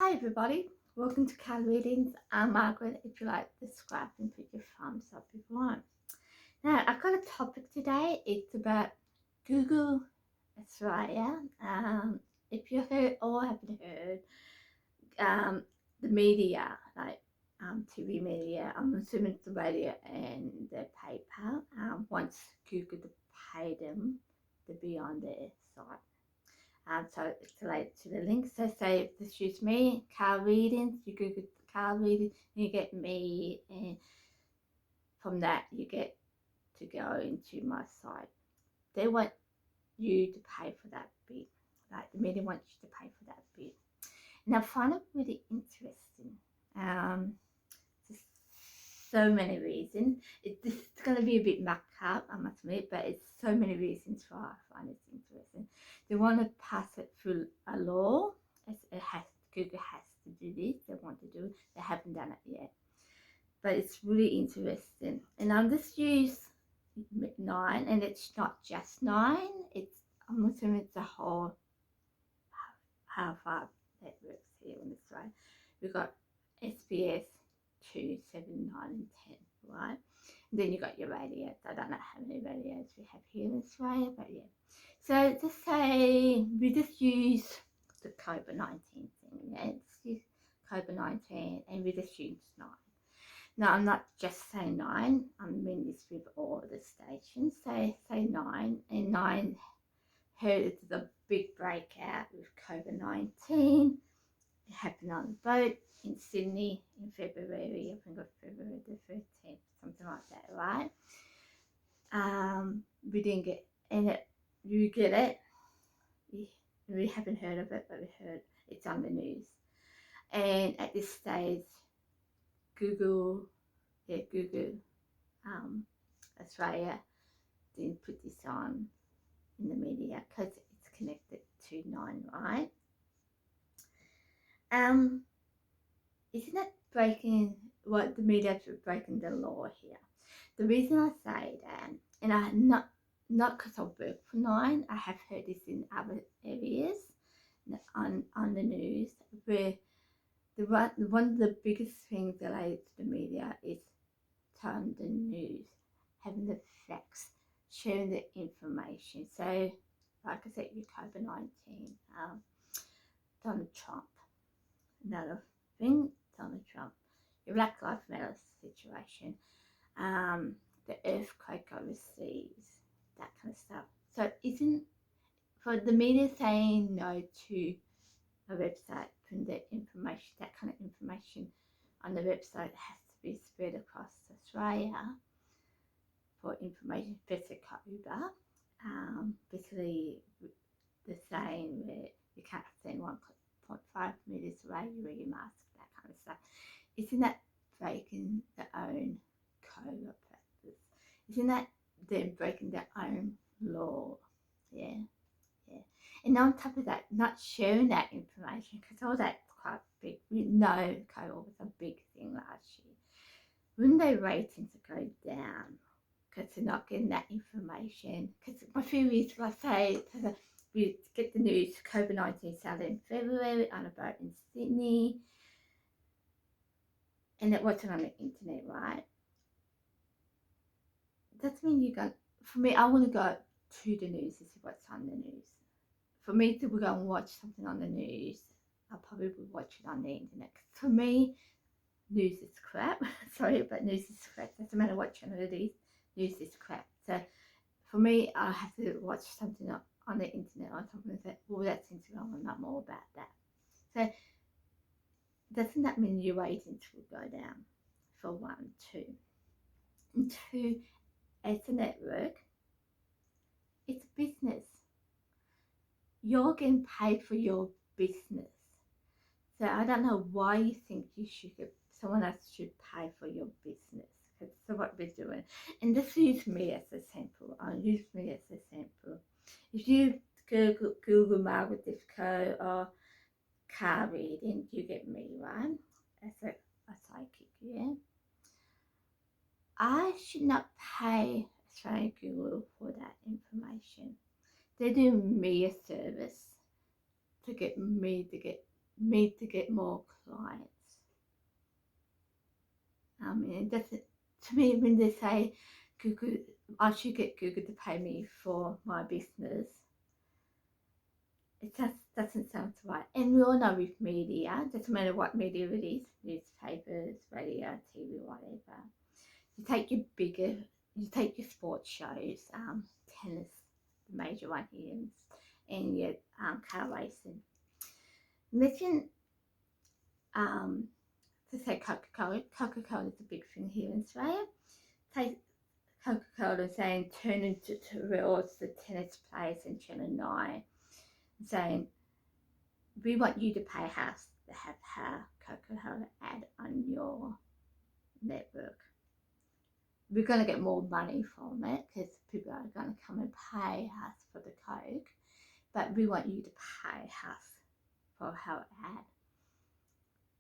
Hi everybody, welcome to Cal Readings. I'm Margaret. If you like, subscribe and put your thumbs up if you want. Now, I've got a topic today. It's about Google Australia. If you heard or haven't heard, the media, like TV media, I'm assuming it's the radio and the paper, wants Google to pay them to be on their site. So it's related to the link. So say this use me, car readings, you Google car reading, you get me, and from that you get to go into my site. They want you to pay for that bit. Like the media wants you to pay for that bit. And I find it really interesting. Just so many reasons. This is going to be a bit mucked up, I must admit, but it's so many reasons why I find it interesting. They want to pass it through a law. Google has to do this. They want to do it. They haven't done it yet, but it's really interesting. And I'm just use 9, and it's not just 9. I'm assuming it's a whole how far networks here on this way. We've got SBS 2, 7, 9, and 10, right? And then you got your radios. I don't know how many radios we have here in Australia, but yeah. So just say we just use the COVID-19 thing. Yeah, let's use COVID-19 and we just use 9. Now I'm not just saying 9. I mean this with all the stations. Say 9, and 9 heard the big breakout with COVID-19. It happened on a boat in Sydney in February. I think it was February the 13th, something like that, right? We didn't get, and you get it. We haven't heard of it, but we heard it's on the news. And at this stage, Google Australia didn't put this on in the media because it's connected to 9, right? Isn't that breaking what the media is breaking the law here? The reason I say that, and I not because I work for 9, I have heard this in other areas on the news, where one of the biggest things related to the media is telling the news, having the facts, sharing the information. So, like I said, with COVID-19, Donald Trump, another thing, Donald Trump, the Black Lives Matter situation, the earthquake overseas, that kind of stuff. So isn't, for the media saying no to a website, putting the information, that kind of information on the website has to be spread across Australia for information, especially Uber, basically the saying where you can't stand 1.5 meters away, you wear your mask, that kind of stuff. Isn't that breaking their own code of practice? Isn't that them breaking their own law? Yeah. And on top of that, not sharing that information, because all that's quite big. We know COVID was a big thing last year. Wouldn't their ratings go down because they're not getting that information? Because my theory is, let's say, we get the news, COVID-19 started in February on a boat in Sydney, and it wasn't on the internet, right? That's when you go, for me, I want to go to the news to see what's on the news. For me to go and watch something on the news, I probably would watch it on the internet. For me, news is crap. Sorry, but news is crap. Doesn't matter what channel it is, news is crap. So for me, I have to watch something on the internet or something and say, well, that seems to go on, not more about that. So doesn't that mean your ratings will go down? For 1, 2. And 2, as a network, it's a business. You're getting paid for your business. So I don't know why you think someone else should pay for your business. Because that's what we're doing. And this use me as a sample. I'll use me as a sample. If you Google Margaret Disco or car reading, you get me, right? As a psychic, yeah? I should not pay Australian Google for that information. They're doing me a service to get me to get me to get more clients. And that's it. To me, when they say Google, I should get Google to pay me for my business, it just doesn't sound right. And we all know with media, doesn't matter what media it is, newspapers, radio, TV, whatever. You take your sports shows, tennis, the major one here, and your car racing. Imagine, to say Coca Cola. Coca Cola is a big thing here in Australia. Take Coca Cola saying turn into towards the tennis players in Channel 9, saying we want you to pay us to have her Coca Cola ad on your network. We're going to get more money from it because people are going to come and pay us for the Coke, but we want you to pay us for her ad.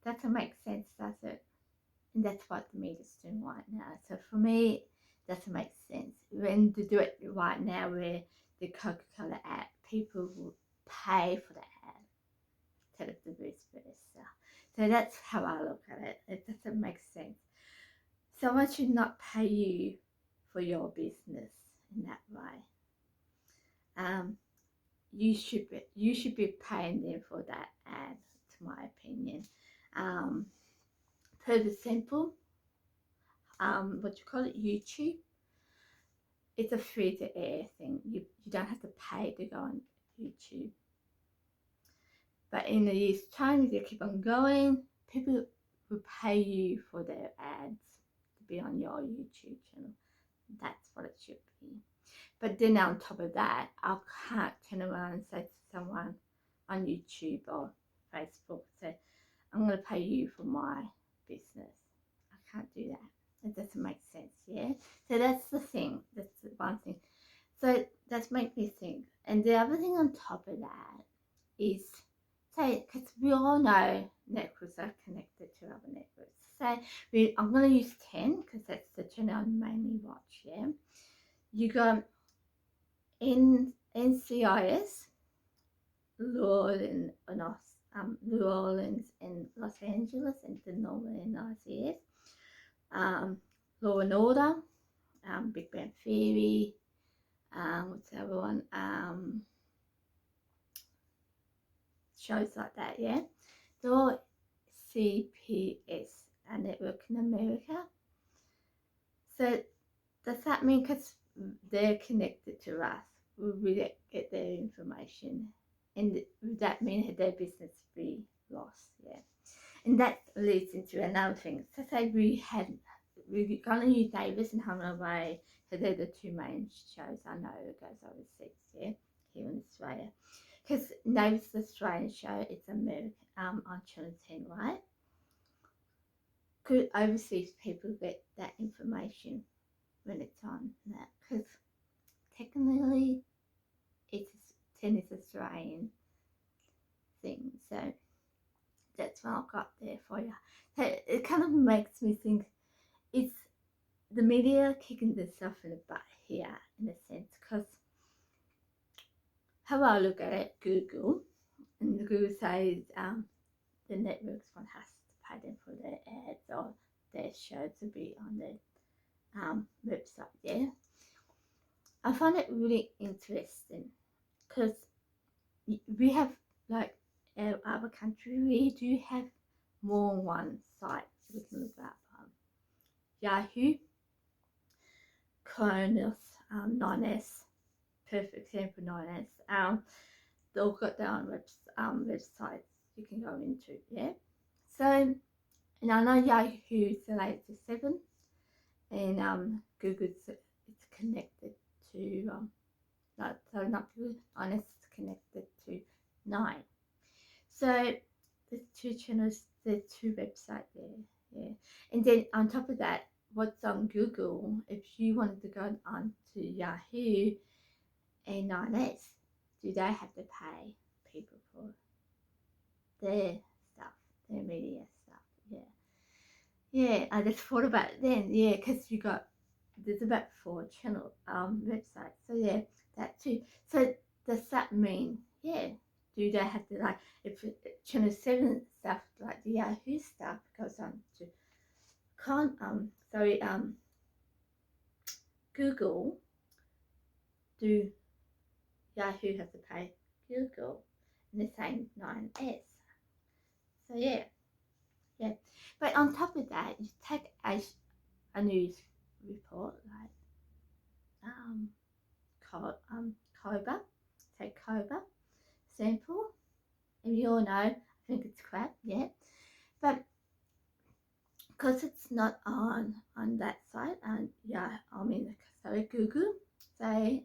That doesn't make sense, does it? And that's what the media's doing right now. So for me, it doesn't make sense. When they do it right now, where the Coca Cola ad, people will pay for the ad instead of the vice versa. So that's how I look at it. It doesn't make sense. Someone should not pay you for your business in that way. You should be paying them for that ad, to my opinion. For example, what you call it, YouTube. It's a free to air thing. You don't have to pay to go on YouTube. But in a year's time, if you keep on going, people will pay you for their ads to be on your YouTube channel. That's what it should be. But then on top of that, I can't turn around and say to someone on YouTube or Facebook, say, I'm going to pay you for my business. I can't do that. It doesn't make sense, yeah? So that's the thing. That's the one thing. So that's make me think. And the other thing on top of that is, say, because we all know networks are connected to other networks. So I'm going to use 10 because that's the channel I mainly watch, yeah? You got NCIS, New Orleans and Los Angeles, and the Northern NICS, Law and Order, Big Bang Theory, what's the other one? Shows like that, yeah. They're all CPS, a network in America. So does that mean because they're connected to us, will we get their information? And would that mean that their business be lost? Yeah. And that leads into another thing. So say we're going to use Davis and Home and Away, so they're the two main shows I know it goes overseas, yeah, here in Australia. Because Davis Australian show, it's American, on Channel 10, right? Could overseas people get that information when it's on that? Because technically, it's 10 is Australian thing, so that's what I've got there for you. So it kind of makes me think it's the media kicking themselves in the butt here, in a sense, because how I look at it, Google, and Google says the networks want us to pay them for their ads or their show to be on their website, yeah. I find it really interesting because we have, like our other country, we do have more than one site we can look up. Yahoo, Cronus, 9S, perfect example, 9S. They all got their own websites you can go into, yeah. So, and I know Yahoo is related to 7, and Google's it's connected to not Google, 9S is connected to 9. So there's 2 channels, there's 2 websites there, yeah. And then on top of that, what's on Google, if you wanted to go on to Yahoo and 9S, do they have to pay people for their stuff, their media stuff? Yeah. Yeah, I just thought about it then, yeah, because there's about 4 channel websites, so yeah, that too. So does that mean, yeah, do they have to, like, if Channel 7 stuff, like the Yahoo stuff, goes on to Google, do Yahoo have to pay Google in the same 9S? So yeah. But on top of that, you take a news report like Coba, take Coba sample, and you all know, I think it's crap, yeah. But because it's not on that site, and Google, and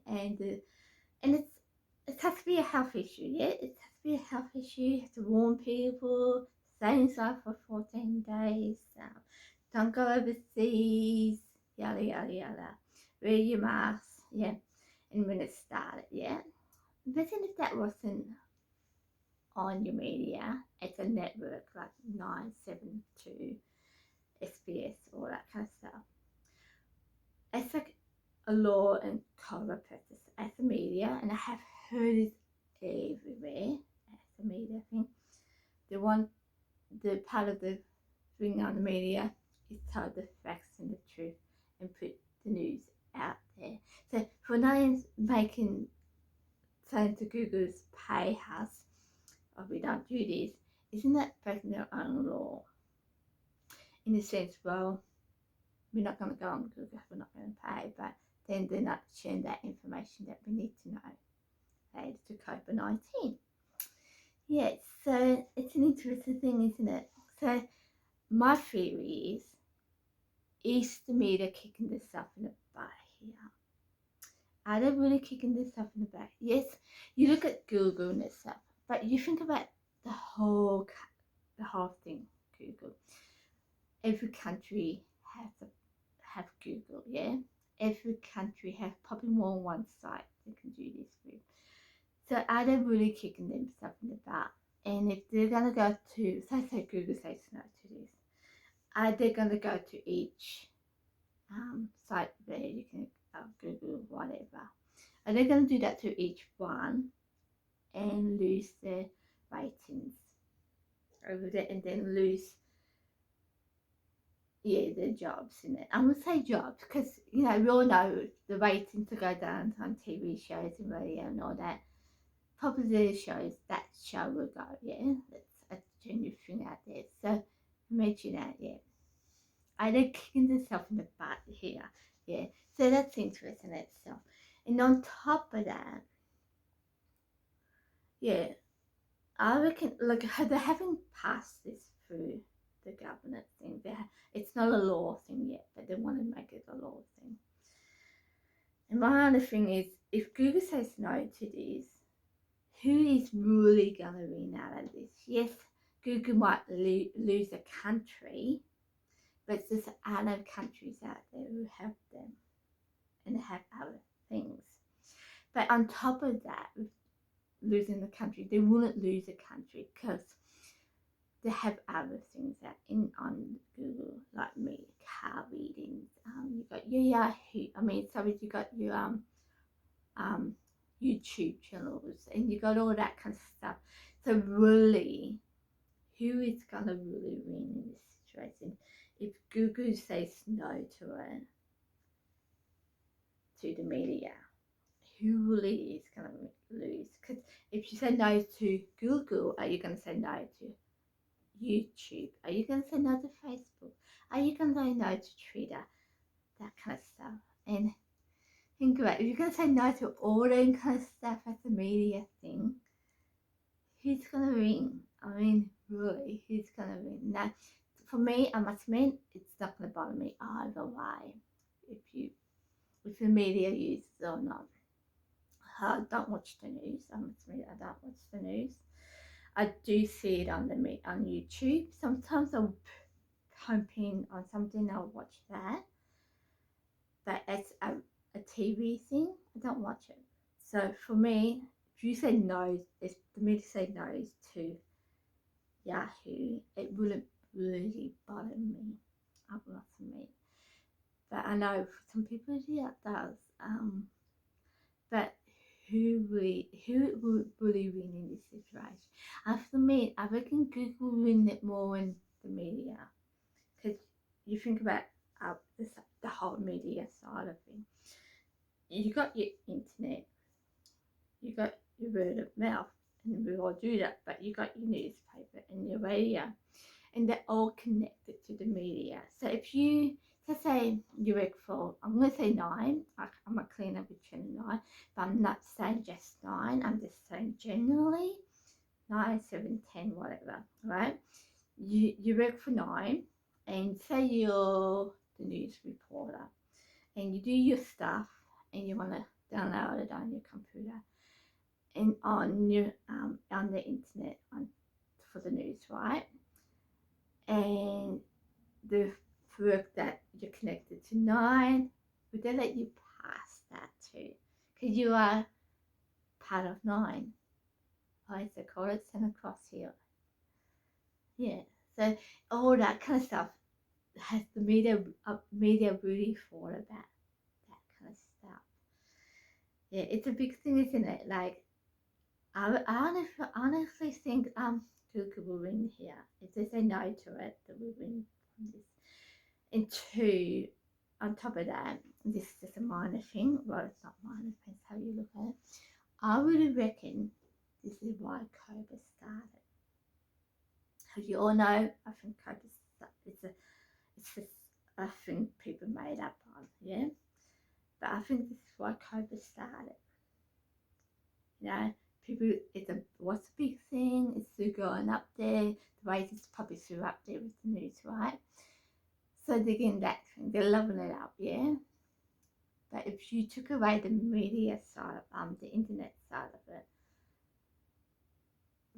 it has to be a health issue, yeah. It has to be a health issue. You have to warn people, stay inside for 14 days, don't go overseas, yada yada yada. Wear your mask, yeah. And when it started, yeah. Imagine if that wasn't on your media. It's a network like 972, SBS, all that kind of stuff. It's like a law and cover purpose as a media, and I have heard it everywhere as a media thing. The part of the thing on the media is tell the facts and the truth and put the news out there. So for not making saying to Google's pay us, or we don't do this, isn't that breaking their own law? In a sense, well, we're not going to go on Google, we're not going to pay, but then they're not sharing that information that we need to know related to COVID-19. Yeah, so it's an interesting thing, isn't it? So my theory is the media kicking themselves in the butt here? Are they really kicking themselves in the back? Yes, you look at Google and itself, but you think about the whole thing, Google. Every country has have Google, yeah? Every country has probably more than one site that can do this with. So are they really kicking themselves in the butt? And if they're going to go to, say Google says no to this, are they going to go to each site where you can Google whatever? Are they going to do that to each one and lose their ratings over there, and then lose the jobs in it? I'm going to say jobs because, we all know the ratings to go down on TV shows and radio and all that. Popular shows, that show will go, yeah. That's a genuine thing out there. So imagine that, yeah. Are they kicking themselves in the butt here? Yeah. So that's interesting in itself. And on top of that, yeah, I reckon, look, they haven't passed this through the government thing. It's not a law thing yet, but they want to make it a law thing. And my other thing is, if Google says no to this, who is really going to win out of this? Yes, Google might lose a country, but there's other countries out there who have them and have other things. But on top of that, with losing the country, they wouldn't lose a country because they have other things out on Google, like me, car readings. You got your Yahoo. You got your YouTube channels, and you got all that kind of stuff. So really, who is gonna really win in this situation? If Google says no to it, to the media, who really is gonna lose? Because if you say no to Google, are you gonna say no to YouTube? Are you gonna say no to Facebook? Are you gonna say no to Twitter? That kind of stuff. And think about it, if you're gonna say no to all that kind of stuff as a media thing, who's gonna win? Really, who's gonna win? Now, for me, I must admit, it's not gonna bother me either way. If the media uses it or not. I don't watch the news. I must admit, I don't watch the news. I do see it on YouTube. Sometimes I'll pump in on something, I'll watch that. But as a TV thing, I don't watch it. So for me, if you say no, if the media say no to Yahoo, it wouldn't really bother me. I must admit. But I know for some people, yeah, it does. But who would really win in this situation. For me, I reckon Google win it more than the media, because you think about the whole media side of things. You got your internet, you got your word of mouth, and we all do that, but you got your newspaper and your radio, and they're all connected to the media. So if you, let's say you work for, I'm going to say 9, I'm a cleaner with Channel 9, but I'm not saying just 9, I'm just saying generally 9, 7, 10, whatever, right? You work for 9, and say you're the news reporter, and you do your stuff, and you want to download it on your computer and on the internet for the news, right? And the work that you're connected to 9, would they let you pass that too? Because you are part of 9. Right, so call it sent across here. Yeah, so all that kind of stuff has the media really thought about that kind of stuff. Yeah, it's a big thing, isn't it? Like, I honestly think Google will win here. If they say no to it, they will win from this. And 2, on top of that, this is just a minor thing. Well, it's not minor, depends how you look at it. I really reckon this is why Coca started. As you all know, I think Coca it's just a thing people made up on, yeah. But I think this is why Coca started. You know, people, what's the big thing? It's still going up there. The wages is probably still up there with the news, right? So they're getting that thing. They're loving it up, yeah. But if you took away the media side, the internet side of it,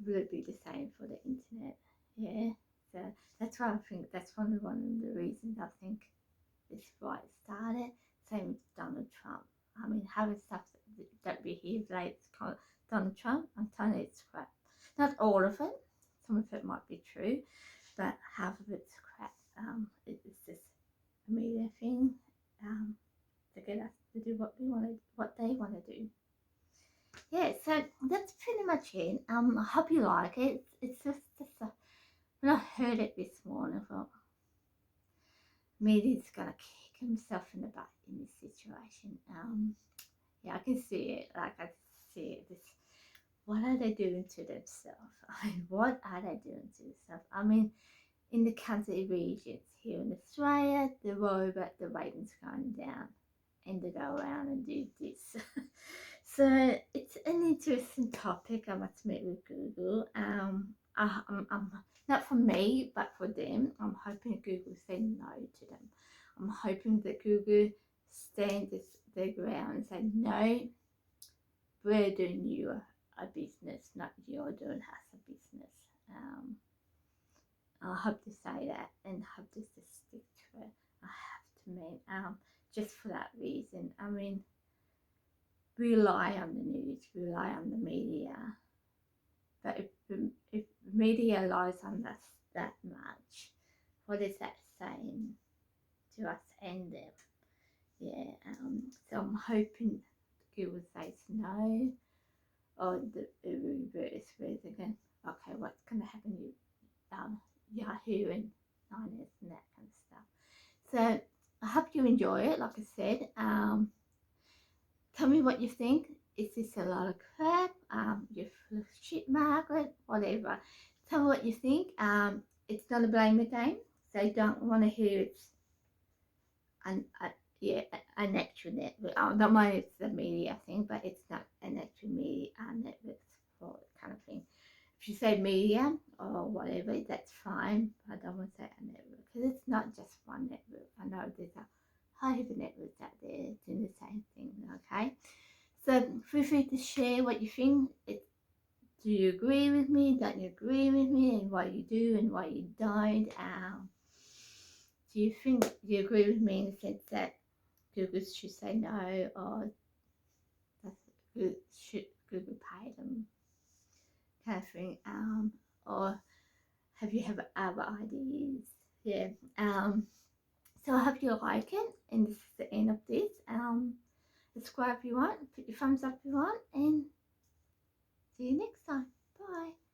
would it be the same for the internet? Yeah. So that's why I think that's one of the reasons I think this is why it started. Same with Donald Trump. I mean, having stuff that we hear relates to Donald Trump, I'm telling you, it's crap. Not all of it. Some of it might be true, but half of it's crap. It's just a media thing to get us to do what they want to do. Yeah, so that's pretty much it. I hope you like it. It's just when I heard it this morning, I thought, media's gonna kick himself in the butt in this situation. Yeah, I can see it. Like, I see it. What are they doing to themselves? I mean, what are they doing to themselves? I mean, in the country regions here in Australia, they worry about the ratings going down, and they go around and do this. So it's an interesting topic, I must admit, with Google. I'm not for me, but for them. I'm hoping Google say no to them. I'm hoping that Google stand their ground and say, no, we're doing you a business, not you're doing us a business. I hope to say that, and hope to stick to it. I have to mean, just for that reason. I mean, rely on the news, rely on the media. But if media lies on us that much, what is that saying to us and them? Yeah, so I'm hoping Google says no, or the reverse, where they're going, okay, what's going to happen to Yahoo and 9S and that kind of stuff. So I hope you enjoy it. Like I said, tell me what you think. Is this a lot of crap? You're full of shit, Margaret, whatever. Tell me what you think. It's not a blame game, so I don't want to hear it's an actual network. I don't mind it's the media thing, but it's not an actual media network support kind of thing. If you say media or whatever, that's fine. I don't want to say a network, because it's not just one network. I know there's a whole heap of networks out there doing the same thing, okay? So feel free to share what you think. Do you agree with me? Don't you agree with me? And why you do and why you don't? Do you think you agree with me in the sense that Google should say no, or should Google pay them, kind of thing? Or have you have other ideas? Yeah. So I hope you like it, and this is the end of this. subscribe if you want, put your thumbs up if you want, and see you next time. Bye.